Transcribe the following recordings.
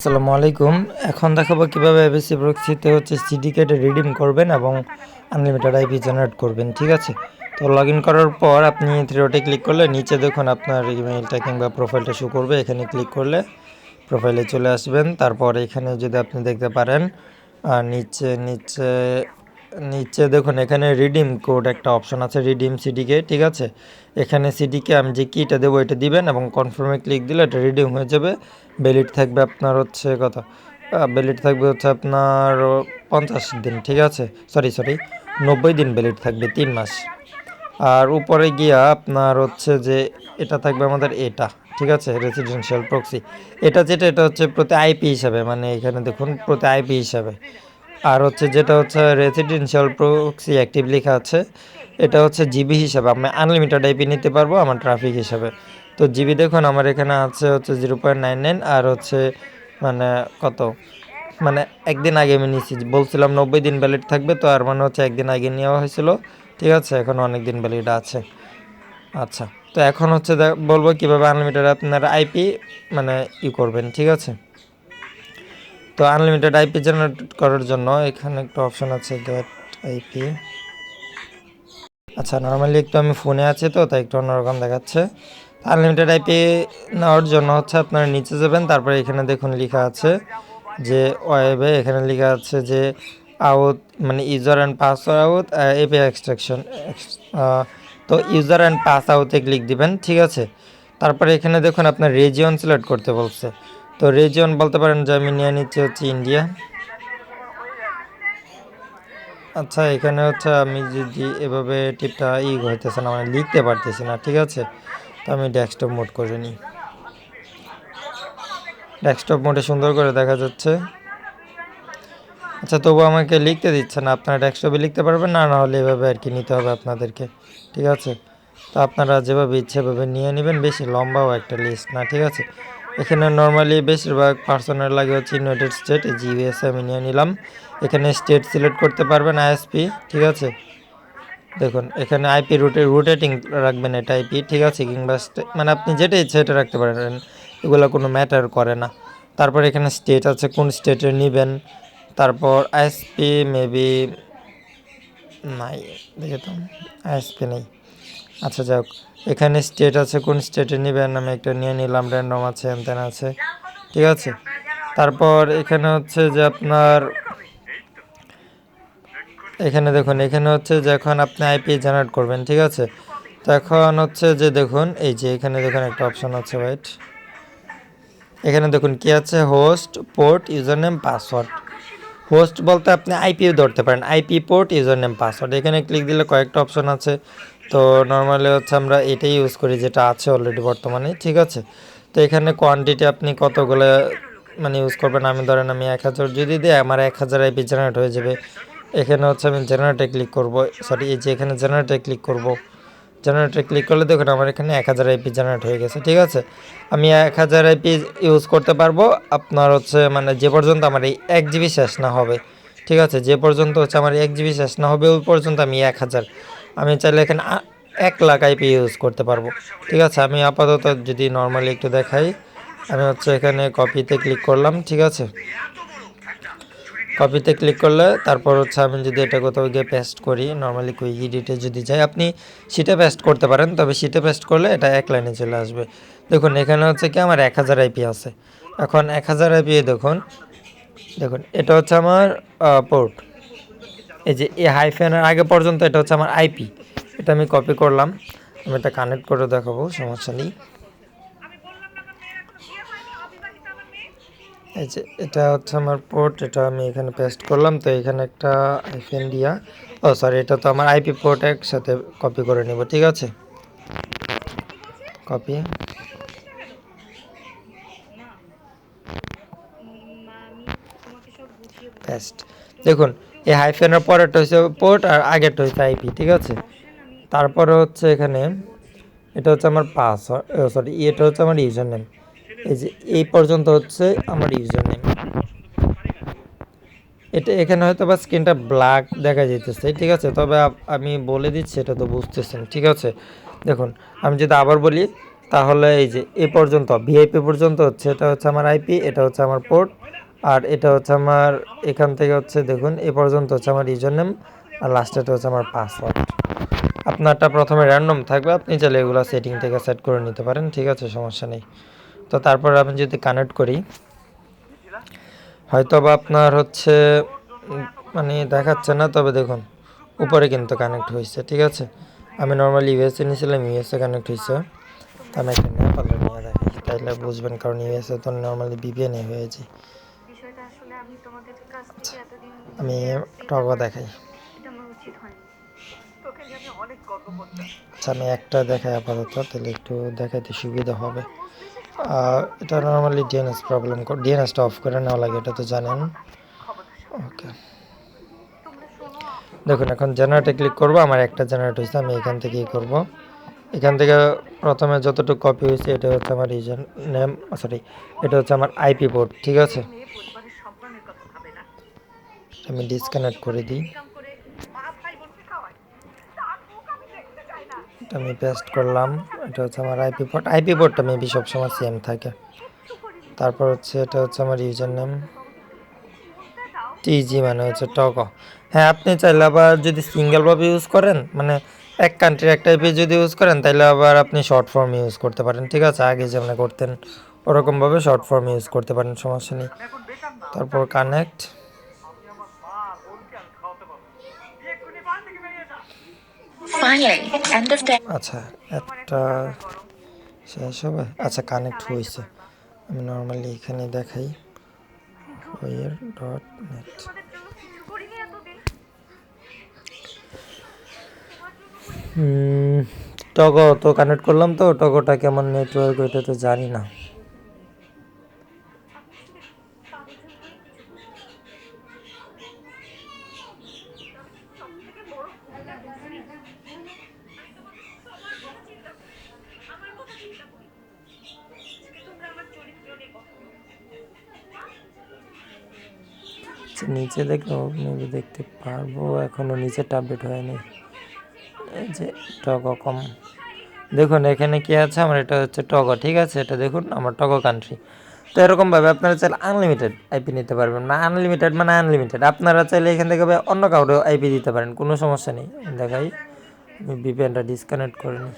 আসসালামু আলাইকুম। এখন দেখাবো কিভাবে এবিসি প্রক্সিতে সিডিকেটে রিডিম করবেন এবং আনলিমিটেড আইপি জেনারেট করবেন। ঠিক আছে, তো লগ ইন করার পর আপনি থ্রি ডটে ক্লিক করলে নিচে দেখুন আপনার ইমেইলটা কিংবা প্রোফাইলটা শো করবে। এখানে ক্লিক করলে প্রোফাইলে চলে আসবেন। তারপর এখানে যদি আপনি দেখতে পারেন নিচে নিচে নিচে দেখুন এখানে রিডিম কোড একটা অপশন আছে, রিডিম সিডিকে। ঠিক আছে, এখানে সিডিকে আমি যে কিটা দেবো এটা দিবেন এবং কনফার্মে ক্লিক দিলে এটা রিডিম হয়ে যাবে। ভ্যালিড থাকবে আপনার ভ্যালিড থাকবে আপনার 50 দিন। ঠিক আছে, সরি 90 দিন ভ্যালিড থাকবে, 3 মাস। আর উপরে গিয়া আপনার যে এটা থাকবে আমাদের এটা। ঠিক আছে, রেসিডেন্সিয়াল প্রক্সি এটা এটা প্রতি আইপি হিসাবে, মানে এখানে দেখুন প্রতি আইপি হিসাবে। আর যেটা রেসিডেন্সিয়াল প্রক্সি অ্যাক্টিভ লেখা আছে, এটা জিবি হিসাবে। আমি আনলিমিটেড আইপি নিতে পারবো আমার ট্রাফিক হিসাবে। তো জিবি দেখুন আমার এখানে আছে 0.99। আর মানে কত, মানে একদিন আগে আমি নিয়েছি, বলছিলাম 90 দিন ভ্যালিড থাকবে, তো আর মানে একদিন আগে নেওয়া হয়েছিল। ঠিক আছে, এখন অনেক দিন ভ্যালিড আছে। আচ্ছা, তো এখন বলবো কিভাবে আনলিমিটেড আপনার আইপি মানে করবেন। ঠিক আছে, তো আনলিমিটেড আইপি জেনারেট করার জন্য এখানে একটা অপশন আছে, গেট আইপি। আচ্ছা, নর্মালি একটু আমি ফোনে আছি তো তাই একটু অন্যরকম দেখাচ্ছে। আনলিমিটেড আইপি নেওয়ার জন্য আপনারা নিচে যাবেন। তারপরে এখানে দেখুন লেখা আছে যে ওয়েবে, এখানে লেখা আছে যে আউট, মানে user and password out AP extraction. তো ইউজার অ্যান্ড পাস আউটে ক্লিক দিবেন। ঠিক আছে, তারপরে এখানে দেখুন আপনার রিজিয়ন সিলেক্ট করতে বলছে। তো রিজিয়ন বলতে পারেন যে আমি নিয়ে নিচ্ছি ইন্ডিয়া। আচ্ছা, এখানে আমি যদি এভাবে টিপটা হইতেছে না, মানে লিখতে পারতেছি না। ঠিক আছে, তো আমি ডেস্কটপ মোড করে নিই। ডেস্কটপ মোডে সুন্দর করে দেখা যাচ্ছে। আচ্ছা, তবু আমাকে লিখতে দিচ্ছে না। আপনারা ডেস্কটপে লিখতে পারবেন না, না হলে এভাবে আর কি নিতে হবে আপনাদেরকে। ঠিক আছে, তো আপনারা যেভাবে ইচ্ছে এভাবে নিয়ে নেবেন, বেশি লম্বাও একটা লিস্ট না। ঠিক আছে, এখানে নর্মালি বেশিরভাগ পার্সনের লাগে ইউনাইটেড স্টেট, এই ইউএসএ আমি নিয়ে নিলাম। এখানে স্টেট সিলেক্ট করতে পারবেন, আইএসপি। ঠিক আছে, দেখুন এখানে আইপি রোটেটিং রাখবেন এটা আইপি। ঠিক আছে, কিংবা মানে আপনি যেটা ইচ্ছে এটা রাখতে পারেন, এগুলো কোনো ম্যাটার করে না। তারপর এখানে স্টেট আছে, কোন স্টেটে নেবেন। তারপর আইএসপি মেবি নাই, দেখে তো আইএসপি নেই। আচ্ছা যাক, এখানে স্টেট আছে, কোন স্টেটে নেবেন আমি একটা নিয়ে নিলাম, র্যান্ডম আছে, এনতেন আছে। ঠিক আছে, তারপর এখানে যে আপনার এখানে দেখুন, এখানে যে এখন আপনি আইপি জেনারেট করবেন। ঠিক আছে, তো এখন যে দেখুন এই যে এখানে দেখুন একটা অপশন আছে, ওয়েট, এখানে দেখুন কি আছে, host, port, user name, password. Host বলতে আপনি আইপিও ধরতে পারেন, IP, port, user name, password. এখানে ক্লিক দিলে কয়েকটা অপশন আছে। তো নর্মালি আমরা এটাই ইউজ করি যেটা আছে অলরেডি বর্তমানে। ঠিক আছে, তো এখানে কোয়ান্টিটি আপনি কতগুলো মানে ইউজ করবেন। আমি ধরেন আমি 1000 যদি দিই, আমার 1000 আইপি জেনারেট হয়ে যাবে। এখানে আমি জেনারেটে ক্লিক করব, সরি এই যে এখানে জেনারেটে ক্লিক করব। জেনারেটে ক্লিক করলে দেখুন আমার এখানে 1000 আইপি জেনারেট হয়ে গেছে। ঠিক আছে, আমি 1000 আইপি ইউজ করতে পারবো আপনার মানে যে পর্যন্ত আমার এই 1 জিবি শেষ না হবে। ঠিক আছে, যে পর্যন্ত আমার 1 জিবি শেষ না হবে ওই পর্যন্ত আমি 1000, আমি চাইলে এখানে 1 লাখ আইপি ইউজ করতে পারবো। ঠিক আছে, আমি আপাতত যদি নর্মালি একটু দেখাই, আমি এখানে কপিতে ক্লিক করলাম। ঠিক আছে, কপিতে ক্লিক করলে তারপর আমি যদি এটা কোথাও গিয়ে পেস্ট করি, নর্মালি কুইক এডিটে যদি যাই, আপনি শিটে পেস্ট করতে পারেন, তবে শিটে পেস্ট করলে এটা এক লাইনে চলে আসবে। দেখুন এখানে কি আমার 1000 আইপি আছে। এখন 1000 আইপি দেখুন, দেখুন এটা আমার পোর্ট, এই যে এই হাইফেনের আগে পর্যন্ত এটা আমার আইপি। এটা আমি কপি করলাম, আমি এটা কানেক্ট করে দেখাবো, সমস্যা নেই। এই যে এটা আমার পোর্ট, এটা আমি এখানে পেস্ট করলাম। তো এখানে একটা আইফেন দিয়া, ও সরি, এটা তো আমার আইপি পোর্ট একসাথে কপি করে নেব। ঠিক আছে, কপি, পেস্ট। দেখুন এই হাইফেনের পরেরটা হচ্ছে পোর্ট আর আগেরটা হচ্ছে আইপি। ঠিক আছে, তারপরে এখানে এটা আমার পাসওয়ার্ড, সরি এটা আমার ইউজার নেম। এই যে এই পর্যন্ত আমার ইউজার নেম। এটা এখানে হয়তো বা স্ক্রিনটা ব্ল্যাক দেখা যেতেছে। ঠিক আছে, তবে আমি বলে দিচ্ছি, এটা তো বুঝতেছেন। ঠিক আছে, দেখুন আমি যদি আবার বলি, তাহলে এই যে এ পর্যন্ত ভিআইপি পর্যন্ত হচ্ছে, এটা হচ্ছে আমার আইপি, এটা হচ্ছে আমার পোর্ট, আর এটা হচ্ছে আমার এখান থেকে হচ্ছে দেখুন এ পর্যন্ত হচ্ছে আমার ইউজার নেম, আর লাস্টেটা হচ্ছে আমার পাসওয়ার্ড। আপনারটা প্রথমে র্যান্ডম থাকবে, আপনি চাইলে এগুলো সেটিং থেকে সেট করে নিতে পারেন, ঠিক আছে, সমস্যা নেই। তো তারপর আমি যদি কানেক্ট করি, হয়তো বা আপনার হচ্ছে মানে দেখাচ্ছে না, তবে দেখুন উপরে কিন্তু কানেক্ট হয়েছে, ঠিক আছে। আমি নর্মালি ইউএসএ নিয়েছিলাম, ইউএসএ কানেক্ট হয়েছে। তো আমি একটা নেপালে নিয়ে দেখাই, তাইলে বুঝবেন, কারণ ইউএসএ তো নর্মালি ভিপিএন হয়েছে। আচ্ছা, আমি টগো দেখাই। আচ্ছা, আমি একটা দেখাই আপাতত, তাহলে একটু দেখাইতে সুবিধা হবে। এটা নর্মালি ডিএনএস প্রবলেম, ডিএনএসটা অফ করে নেওয়া লাগে, এটা তো জানেন। ওকে, দেখুন এখন জেনারেটে ক্লিক করবো, আমার একটা জেনারেট হয়েছে, আমি এখান থেকেই করব। এখান থেকে প্রথমে যতটুকু কপি হয়েছে এটা হচ্ছে আমার ইউজার নেম, সরি এটা হচ্ছে আমার আইপি পোর্ট, ঠিক আছে। আমি ডিসকানেক্ট করে দিই, এটা আমি পেস্ট করলাম, এটা হচ্ছে আমার আইপি পোর্ট। আইপি পোর্টটা মেবি সবসময় সেম থাকে। তারপর হচ্ছে এটা হচ্ছে আমার ইউজার নেম, টিজি মানে হচ্ছে টগো। হ্যাঁ, আপনি চাইলে আবার যদি সিঙ্গেলভাবে ইউজ করেন, মানে এক কান্ট্রির একটা আইপি যদি ইউজ করেন, তাহলে আবার আপনি শর্ট ফর্ম ইউজ করতে পারেন, ঠিক আছে। আগে যেমন করতেন ওরকমভাবে শর্ট ফর্ম ইউজ করতে পারেন, সমস্যা নেই। তারপর কানেক্ট, আচ্ছা একটা শেষ হবে। আচ্ছা, কানেক্ট হয়েছে, আমি নর্মালি এখানে দেখাই where.net। টগো তো কানেক্ট করলাম, তো টগোটা কেমন নেটওয়ার্ক ওইটা তো জানি না। নিচে দেখো, মেবি দেখতে পারবো, এখনো নিচেটা আপডেট হয়নি। এই যে টগো কম, দেখুন এখানে কি আছে, আমার এটা হচ্ছে টগো, ঠিক আছে। এটা দেখুন আমার টগো কান্ট্রি। তো এরকমভাবে আপনারা চাইলে আনলিমিটেড আইপি নিতে পারবেন, না আনলিমিটেড মানে আনলিমিটেড, আপনারা চাইলে এখান থেকে অন্য কাউকে আইপি দিতে পারেন, কোনো সমস্যা নেই। দেখাই, আমি ভিপিএনটা ডিসকানেক্ট করে নিই।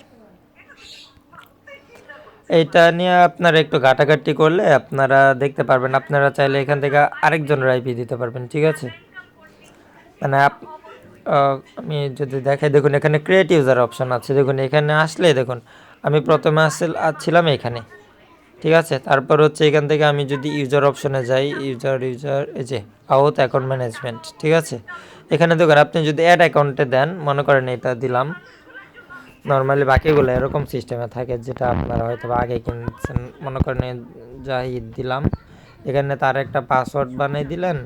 এইটা নিয়ে আপনারা একটু ঘাটাঘাটি করলে আপনারা দেখতে পারবেন, আপনারা চাইলে এখান থেকে আরেকজনের আইপি দিতে পারবেন, ঠিক আছে। মানে আমি যদি দেখাই, দেখুন এখানে ক্রিয়েট ইউজার অপশন আছে, দেখুন এখানে আসলে দেখুন আমি প্রথমে ছিলাম এখানে, ঠিক আছে। তারপর হচ্ছে এখান থেকে আমি যদি ইউজার অপশনে যাই, ইউজার এই যে আউট অ্যাকাউন্ট ম্যানেজমেন্ট, ঠিক আছে। এখানে দেখুন আপনি যদি অ্যাড অ্যাকাউন্টে দেন, মনে করেন এটা দিলাম, নর্মালি বাকিগুলো এরকম সিস্টেমে থাকে, যেটা আপনারা হয়তো আগে কিনছেন, মনে করেন জাহিদ দিলাম, এখানে তার একটা পাসওয়ার্ড বানিয়ে দিলেন,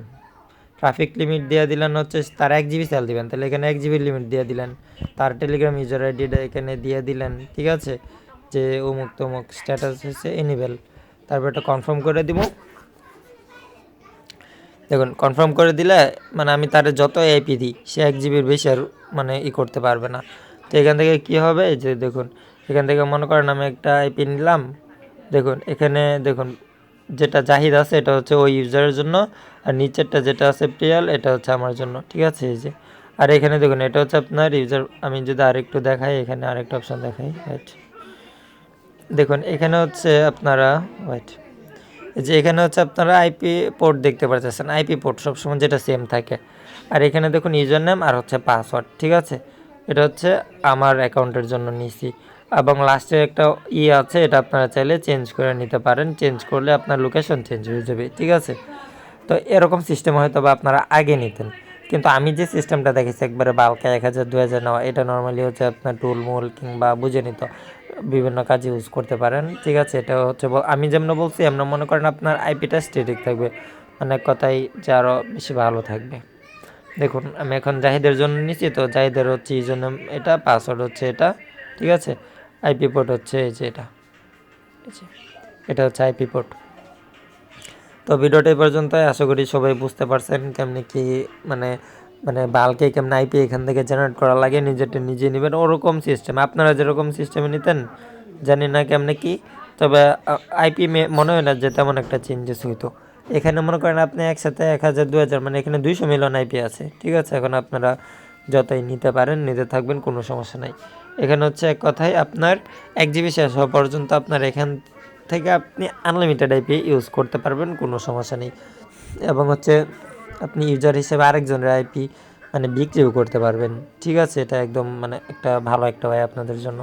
ট্রাফিক লিমিট দিয়ে দিলেন হচ্ছে তার 1 জিবি সেল দিবেন, তাহলে এখানে 1 জিবি লিমিট দিয়ে দিলেন, তার টেলিগ্রাম ইউজার আইডিটা এখানে দিয়ে দিলেন, ঠিক আছে, যে অমুক তমুক স্ট্যাটাস হচ্ছে এনেবেল। তারপর এটা কনফার্ম করে দিব, দেখুন কনফার্ম করে দিলে মানে আমি তার যত আইপি দিই সে 1 জিবির বেশি আর মানে করতে পারবে না। তো এখান থেকে কি হবে, যে দেখুন এখান থেকে মনে করেন আমি একটা আইপি নিলাম, দেখুন এখানে দেখুন যেটা জাহিদ আছে এটা হচ্ছে ওই ইউজারের জন্য, আর নিচেরটা যেটা আছে প্রিয়াল এটা হচ্ছে আমার জন্য, ঠিক আছে। এই যে আর এখানে দেখুন এটা হচ্ছে আপনার ইউজার, আমি যদি আরেকটু দেখাই, এখানে আরেকটা অপশন দেখাই, রাইট, দেখুন এখানে হচ্ছে আপনারা যে এখানে হচ্ছে আপনারা আইপি পোর্ট দেখতে পাচ্ছেন, আইপি পোর্ট সবসময় যেটা সেম থাকে, আর এখানে দেখুন ইউজার নেম আর হচ্ছে পাসওয়ার্ড, ঠিক আছে। এটা হচ্ছে আমার অ্যাকাউন্টের জন্য নিছি, এবং লাস্টে একটা আছে, এটা আপনারা চাইলে চেঞ্জ করে নিতে পারেন, চেঞ্জ করলে আপনার লোকেশন চেঞ্জ হয়ে যাবে, ঠিক আছে। তো এরকম সিস্টেম হয়তো বা আপনারা আগে নিতেন, কিন্তু আমি যে সিস্টেমটা দেখেছি একবারে বালকা 1000 2000 নেওয়া, এটা নর্মালি হচ্ছে আপনার টুলমুল কিংবা বুঝে নিত বিভিন্ন কাজে ইউজ করতে পারেন, ঠিক আছে। এটা হচ্ছে আমি যেমন বলছি এমন মনে করেন আপনার আইপিটা স্ট্যাটিক থাকবে, অনেক কথাই যে আরও বেশি ভালো থাকবে। দেখুন আমি এখন জাহিদের জন্য নিচ্ছি, তো জাহিদের হচ্ছে এই জন্য এটা, পাসওয়ার্ড হচ্ছে এটা, ঠিক আছে। আইপি পোর্ট হচ্ছে এই যে এটা হচ্ছে আইপি পোর্ট। তো ভিডিওটা এই পর্যন্ত, আশা করি সবাই বুঝতে পারছেন কেমনি কি মানে মানে বাল্কে কেমন আইপি এখান থেকে জেনারেট করা লাগে, নিজেরটা নিজে নেবেন, ওরকম সিস্টেম আপনারা যেরকম সিস্টেমে নিতেন জানি না কেমনে কি, তবে আইপি মনে হয় না যে তেমন একটা চেঞ্জেস হইতো। এখানে মনে করেন আপনি একসাথে 1000 2000 মানে এখানে 200 মিলিয়ন আইপি আছে, ঠিক আছে। এখন আপনারা যতই নিতে পারেন নিতে থাকবেন, কোনো সমস্যা নাই। এখানে হচ্ছে এক কথায় আপনার 1 জিবি শেষ হওয়া পর্যন্ত আপনার এখান থেকে আপনি আনলিমিটেড আইপি ইউজ করতে পারবেন, কোনো সমস্যা নেই। এবং হচ্ছে আপনি ইউজার হিসেবে আরেকজনের আইপি মানে বিক্রিও করতে পারবেন, ঠিক আছে। এটা একদম মানে একটা ভালো একটা হয় আপনাদের জন্য।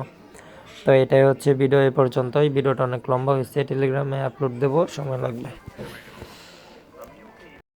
তো এটাই হচ্ছে ভিডিও এ পর্যন্তই। ভিডিওটা অনেক লম্বা হয়েছে, টেলিগ্রামে আপলোড দেবো, সময় লাগবে।